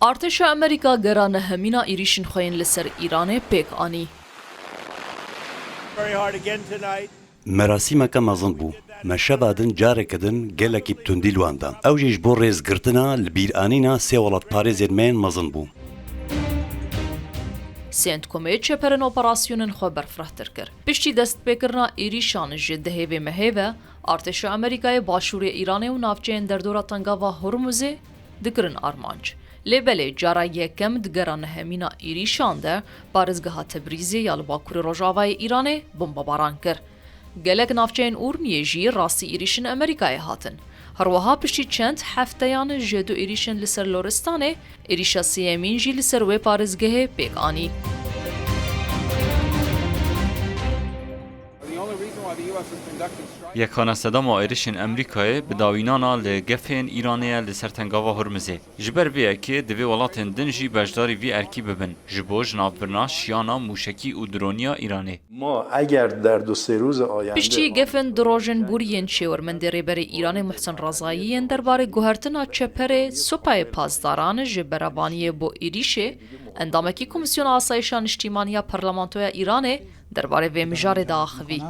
ارتش امریکا گران همینا ایریشن خوین لسر ایران پیک آنی. مراسمك مزن بو مشابادن جاركدن گلکی بتندی لواندان او جيش بو ريز گرتنا لبیرانینا سی ولات پاريز من مزن بو سنت کومیت چپرن اپراسیونن خو برفرهتر کر پشتی دست بکرنا ایریشان جده هیوه مهیوه ارتش امریکای باشور ایران و نافچین در دورا تنگاوا هرمزه دکرن آرمانج لبله جارا یکم دگران همینا ایریشان ده بارزگاه تبریزی یا لباکور روژاوای ایرانه بمباران کر گلک نافچین اورمیه جی راستی ایریشن امریکای هاتن هروها پشتی چند هفتهان جدو ایریشن لسر لورستانه ایریشا سیمین جی لسر وی پارزگه پیک آنی. یکانه صدام ایریشن امریکای به داوینانا لگفین ایرانیه لسر تنگاوا هرمزه جبر بیه که دوی ولاتن دنجی بجداری وی ارکی ببن جبو جنابرنا شیانا موشکی و درونیا ایرانی ما اگر در 2-3 روز آینده پشتی گفن دروژن بورین شورمند ریبر ایران محسن رضایی درباره گوهرتنا چپر سوپای پاسداران جبروانی بو ایریشه اندامکی کمیسیون آسایشان اجتماعی پارلمانتوی ایران درباره و مجار داخوی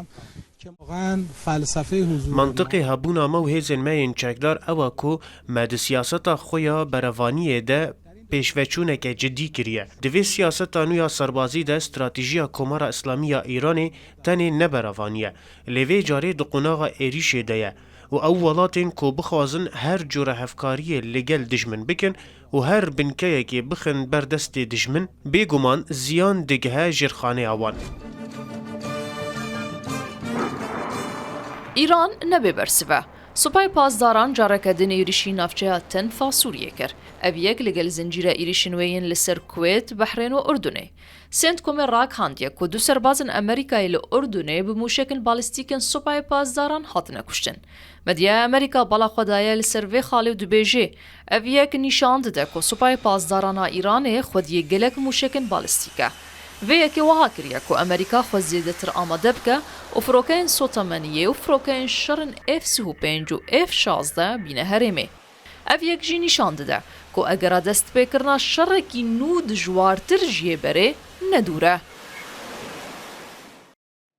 منطقی هبونا مو هیزن مین چکدار اوه کو مد سیاستا خویا بروانیه ده پیشوچونه که جدی کریه دوی سیاستا نویا سربازی ده استراتیجیا کمارا اسلامی ایرانی تنی نبروانیه لیوی جاری دقوناغا ایریشه ده و اولاتین کو بخوازن هر جور هفکاری لگل دجمن بکن و هر بنکه که بخن بردست دجمن بگمان زیان دگه جرخانه اوان ایران نبی برسوه. سوپای پاسداران جارکدن ایریشی نافچه تنفا سوریه کر. اویک لگل زنجیر ایریشنوین لسر کویت، بحرین و اردنه. سنت کومه راک هاندیه که دو سربازن امریکای لأردنه بموشکل بالستیکن سوپای پاسداران هاتنه کشتن. مدیه امریکا بالا خدایه لسر وی خالی و دو بیجه. اویک نشاند ده که سوپای پاسداران ایرانه خودیه گلک موشکل بالستیکه. وی که وها کریه که امریکا خود زیده تر آماده بکه و فروکین سوتامنیه و فروکین شرن F-35 و F-16 بینه هرمه. او یک جی نشان ده که اگر دست بکرنا شرکی نود جوارتر جیه بره ندوره.